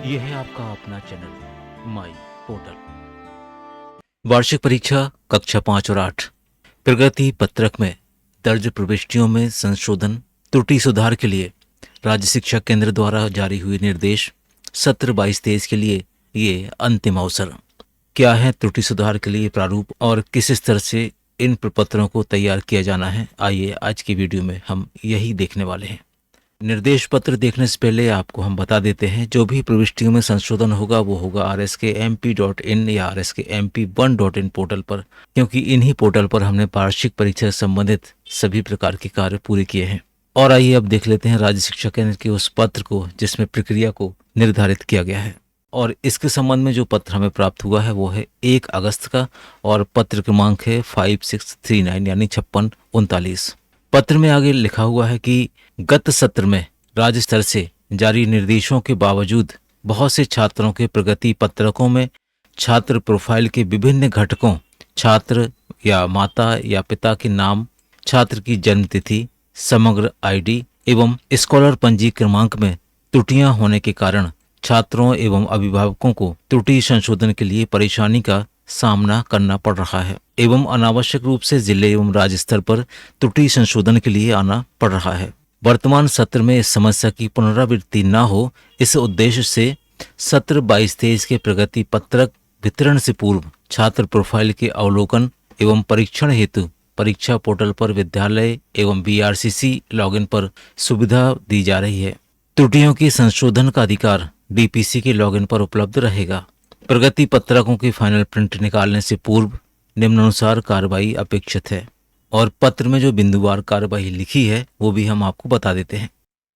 ये है आपका अपना चैनल माई पोर्टल। वार्षिक परीक्षा कक्षा 5 और 8 प्रगति पत्रक में दर्ज प्रविष्टियों में संशोधन त्रुटि सुधार के लिए राज्य शिक्षा केंद्र द्वारा जारी हुए निर्देश सत्र 22-23 के लिए ये अंतिम अवसर। क्या है त्रुटि सुधार के लिए प्रारूप और किस स्तर से इन प्रपत्रों को तैयार किया जाना है, आइए आज की वीडियो में हम यही देखने वाले हैं। निर्देश पत्र देखने से पहले आपको हम बता देते हैं, जो भी प्रविष्टियों में संशोधन होगा वो होगा rskmp.in या rskmp1.in पोर्टल पर, क्योंकि इन्हीं पोर्टल पर हमने वार्षिक परीक्षा से संबंधित सभी प्रकार के कार्य पूरे किए हैं। और आइए अब देख लेते हैं राज्य शिक्षा केंद्र के उस पत्र को जिसमें प्रक्रिया को निर्धारित किया गया है। और इसके संबंध में जो पत्र हमें प्राप्त हुआ है वो है 1 अगस्त का और पत्र क्रमांक है 5639 यानी 5639। पत्र में आगे लिखा हुआ है कि गत सत्र में राज्य स्तर से जारी निर्देशों के बावजूद बहुत से छात्रों के प्रगति पत्रकों में छात्र प्रोफाइल के विभिन्न घटकों, छात्र या माता या पिता के नाम, छात्र की जन्मतिथि, समग्र आईडी एवं स्कॉलर पंजी क्रमांक में त्रुटियां होने के कारण छात्रों एवं अभिभावकों को त्रुटि संशोधन के लिए परेशानी का सामना करना पड़ रहा है एवं अनावश्यक रूप से जिले एवं राज्य स्तर पर त्रुटि संशोधन के लिए आना पड़ रहा है। वर्तमान सत्र में इस समस्या की पुनरावृत्ति न हो, इस उद्देश्य से सत्र 22-23 के प्रगति पत्रक वितरण से पूर्व छात्र प्रोफाइल के अवलोकन एवं परीक्षण हेतु परीक्षा पोर्टल पर विद्यालय एवं बीआरसीसी लॉगिन पर सुविधा दी जा रही है। त्रुटियों के संशोधन का अधिकार डीपीसी के लॉगिन पर उपलब्ध रहेगा। प्रगति पत्रकों की फाइनल प्रिंट निकालने से पूर्व निम्नानुसार कार्रवाई अपेक्षित है। और पत्र में जो बिंदुवार कार्रवाई लिखी है वो भी हम आपको बता देते हैं।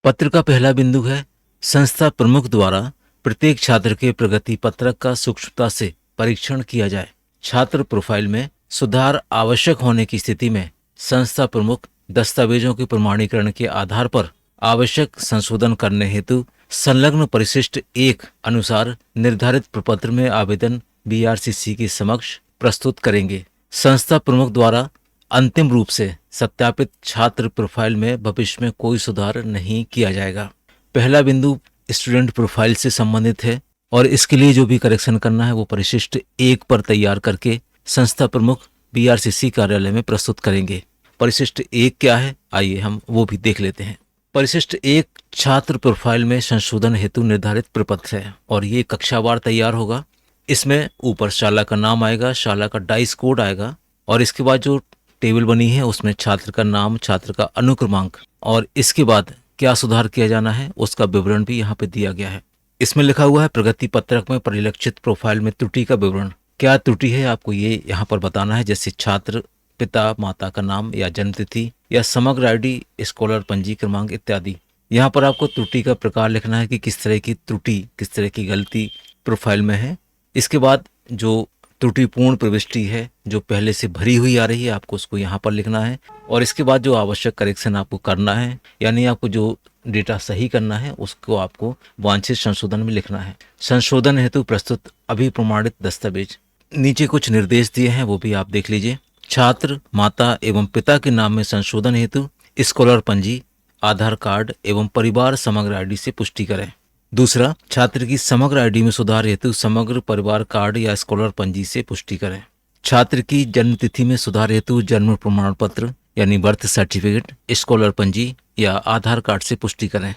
पत्र का पहला बिंदु है, संस्था प्रमुख द्वारा प्रत्येक छात्र के प्रगति पत्रक का सूक्ष्मता से परीक्षण किया जाए। छात्र प्रोफाइल में सुधार आवश्यक होने की स्थिति में संस्था प्रमुख दस्तावेजों के प्रमाणीकरण के आधार पर आवश्यक संशोधन करने हेतु संलग्न परिशिष्ट 1 अनुसार निर्धारित प्रपत्र में आवेदन बीआरसीसी के समक्ष प्रस्तुत करेंगे। संस्था प्रमुख द्वारा अंतिम रूप से सत्यापित छात्र प्रोफाइल में भविष्य में कोई सुधार नहीं किया जाएगा। पहला बिंदु स्टूडेंट प्रोफाइल से संबंधित है और इसके लिए जो भी करेक्शन करना है वो परिशिष्ट 1 पर तैयार करके संस्था प्रमुख बीआरसीसी कार्यालय में प्रस्तुत करेंगे। परिशिष्ट 1 क्या है, आइए हम वो भी देख लेते हैं। परिशिष्ट 1 छात्र प्रोफाइल में संशोधन हेतु निर्धारित प्रपत्र है और ये कक्षावार तैयार होगा। इसमें ऊपर शाला का नाम आएगा, शाला का डाइस कोड आएगा और इसके बाद जो टेबल बनी है उसमें छात्र का नाम, छात्र का अनुक्रमांक और इसके बाद क्या सुधार किया जाना है उसका विवरण भी यहाँ पे दिया गया है। इसमें लिखा हुआ है प्रगति पत्रक में परिलक्षित प्रोफाइल में त्रुटि का विवरण। क्या त्रुटि है आपको ये यहाँ पर बताना है, जैसे छात्र पिता माता का नाम या जन्मतिथि या समग्र आईडी, स्कॉलर पंजी क्रमांक इत्यादि। यहाँ पर आपको त्रुटि का प्रकार लिखना है कि किस तरह की त्रुटि, किस तरह की गलती प्रोफाइल में है। इसके बाद जो त्रुटिपूर्ण प्रविष्टि है जो पहले से भरी हुई आ रही है आपको उसको यहाँ पर लिखना है और इसके बाद जो आवश्यक करेक्शन आपको करना है, यानी आपको जो डेटा सही करना है उसको आपको वांछित संशोधन में लिखना है। संशोधन हेतु प्रस्तुत अभिप्रमाणित दस्तावेज। नीचे कुछ निर्देश दिए हैं वो भी आप देख लीजिए। छात्र माता एवं पिता के नाम में संशोधन हेतु स्कॉलर पंजी, आधार कार्ड एवं परिवार समग्र आईडी से पुष्टि करें। दूसरा, छात्र की समग्र आईडी में सुधार हेतु समग्र परिवार कार्ड या स्कॉलर पंजी से पुष्टि करें। छात्र की जन्म तिथि में सुधार हेतु जन्म प्रमाण पत्र यानी बर्थ सर्टिफिकेट, स्कॉलर पंजी या आधार कार्ड से पुष्टि करें।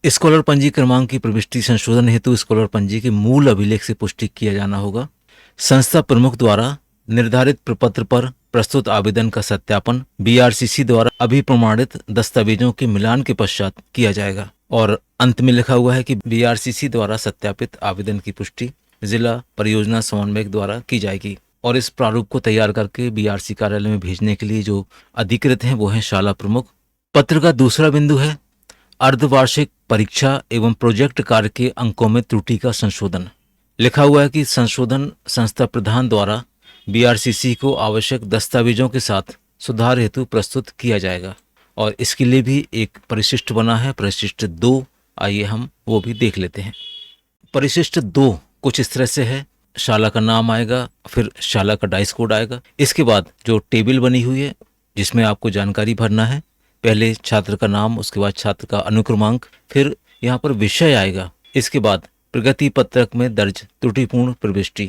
स्कॉलर पंजी क्रमांक की प्रविष्टि संशोधन हेतु स्कॉलर पंजी के मूल अभिलेख से पुष्टि किया जाना होगा। संस्था प्रमुख द्वारा निर्धारित प्रपत्र पर प्रस्तुत आवेदन का सत्यापन बीआरसीसी द्वारा अभिप्रमाणित दस्तावेजों के मिलान के पश्चात किया जाएगा। और अंत में लिखा हुआ है कि बीआरसीसी द्वारा सत्यापित आवेदन की पुष्टि जिला परियोजना समन्वयक द्वारा की जाएगी। और इस प्रारूप को तैयार करके बीआरसी कार्यालय में भेजने के लिए जो अधिकृत हैं वो हैं शाला प्रमुख। पत्र का दूसरा बिंदु है अर्धवार्षिक परीक्षा एवं प्रोजेक्ट कार्य के अंकों में त्रुटि का संशोधन। लिखा हुआ है कि संशोधन संस्था प्रधान द्वारा बीआरसीसी को आवश्यक दस्तावेजों के साथ सुधार हेतु प्रस्तुत किया जाएगा और इसके लिए भी एक परिशिष्ट बना है, परिशिष्ट 2। आइए हम वो भी देख लेते हैं। परिशिष्ट 2 कुछ इस तरह से है, शाला का नाम आएगा, फिर शाला का डाइस कोड आएगा। इसके बाद जो टेबल बनी हुई है जिसमें आपको जानकारी भरना है, पहले छात्र का नाम, उसके बाद छात्र का अनुक्रमांक, फिर यहाँ पर विषय आएगा, इसके बाद प्रगति पत्रक में दर्ज त्रुटिपूर्ण प्रविष्टि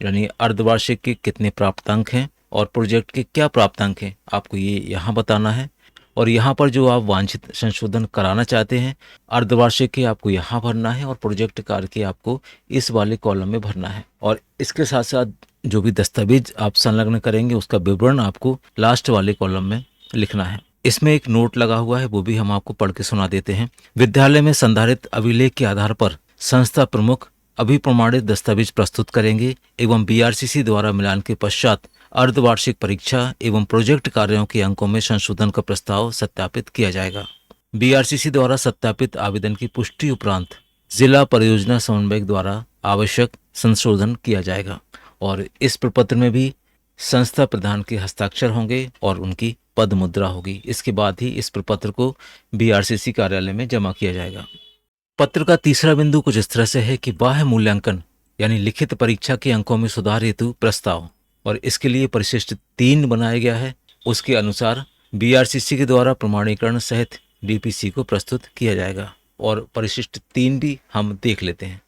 यानी अर्धवार्षिक के कितने प्राप्तांक हैं और प्रोजेक्ट के क्या प्राप्तांक हैं, आपको ये यहाँ बताना है। और यहाँ पर जो आप वांछित संशोधन कराना चाहते हैं अर्धवार्षिक के आपको यहाँ भरना है और प्रोजेक्ट कार्य के आपको इस वाले कॉलम में भरना है। और इसके साथ साथ जो भी दस्तावेज आप संलग्न करेंगे उसका विवरण आपको लास्ट वाले कॉलम में लिखना है। इसमें एक नोट लगा हुआ है, वो भी हम आपको पढ़ के सुना देते हैं। विद्यालय में संधारित अभिलेख के आधार पर संस्था प्रमुख अभिप्रमाणित दस्तावेज प्रस्तुत करेंगे एवं बीआरसीसी द्वारा मिलान के पश्चात अर्धवार्षिक परीक्षा एवं प्रोजेक्ट कार्यों के अंकों में संशोधन का प्रस्ताव सत्यापित किया जाएगा। बीआरसीसी द्वारा सत्यापित आवेदन की पुष्टि उपरांत जिला परियोजना समन्वयक द्वारा आवश्यक संशोधन किया जाएगा और इस प्रपत्र में भी संस्था प्रधान के हस्ताक्षर होंगे और उनकी पद मुद्रा होगी। इसके बाद ही इस प्रपत्र को बीआरसीसी कार्यालय में जमा किया जाएगा। पत्र का तीसरा बिंदु कुछ इस तरह से है कि बाह्य मूल्यांकन यानी लिखित परीक्षा के अंकों में सुधार हेतु प्रस्ताव, और इसके लिए परिशिष्ट 3 बनाया गया है। उसके अनुसार बीआरसीसी के द्वारा प्रमाणीकरण सहित डीपीसी को प्रस्तुत किया जाएगा और परिशिष्ट 3 भी हम देख लेते हैं।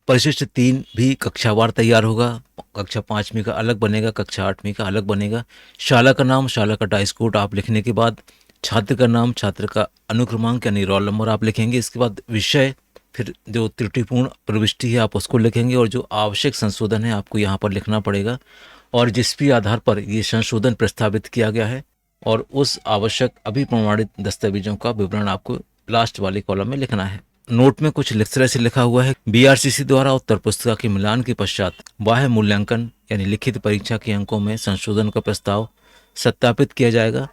परिशिष्ट 3 भी कक्षावार तैयार होगा। कक्षा 5वीं का अलग बनेगा, कक्षा 8वीं का अलग बनेगा। शाला का नाम, शाला का डाइस कोड आप लिखने के बाद छात्र का नाम, छात्र का अनुक्रमांक यानी रोल नंबर आप लिखेंगे। इसके बाद विषय, फिर जो त्रुटिपूर्ण प्रविष्टि है आप उसको लिखेंगे और जो आवश्यक संशोधन है आपको यहाँ पर लिखना पड़ेगा और जिस भी आधार पर ये संशोधन प्रस्तावित किया गया है और उस आवश्यक अभिप्रमाणित दस्तावेजों का विवरण आपको लास्ट वाले कॉलम में लिखना है। नोट में कुछ इस तरह से लिखा हुआ है, बीआरसीसी द्वारा उत्तर पुस्तिका के मिलान के पश्चात बाह्य मूल्यांकन यानी लिखित परीक्षा के अंकों में संशोधन का प्रस्ताव सत्यापित किया जाएगा।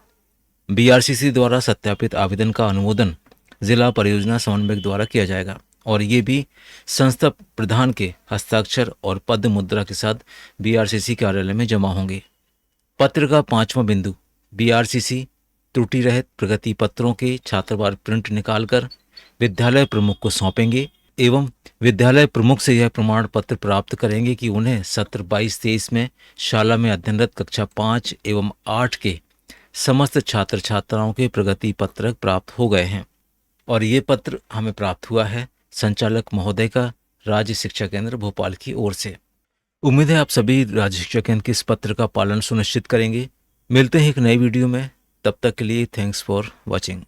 बीआरसीसी द्वारा सत्यापित आवेदन का अनुमोदन जिला परियोजना समन्वयक द्वारा किया जाएगा और ये भी संस्था प्रधान के हस्ताक्षर और पद मुद्रा के साथ बीआरसीसी कार्यालय में जमा होंगे। पत्र का 5वां बिंदु, बीआरसीसी त्रुटि रहित प्रगति पत्रों के छात्रवार प्रिंट निकालकर विद्यालय प्रमुख को सौंपेंगे एवं विद्यालय प्रमुख से यह प्रमाण पत्र प्राप्त करेंगे कि उन्हें सत्र 22-23 में शाला में अध्ययनरत कक्षा 5 एवं 8 के समस्त छात्र छात्राओं के प्रगति पत्रक प्राप्त हो गए हैं। और ये पत्र हमें प्राप्त हुआ है संचालक महोदय का राज्य शिक्षा केंद्र भोपाल की ओर से। उम्मीद है आप सभी राज्य शिक्षा केंद्र के इस पत्र का पालन सुनिश्चित करेंगे। मिलते हैं एक नई वीडियो में, तब तक के लिए थैंक्स फॉर वॉचिंग।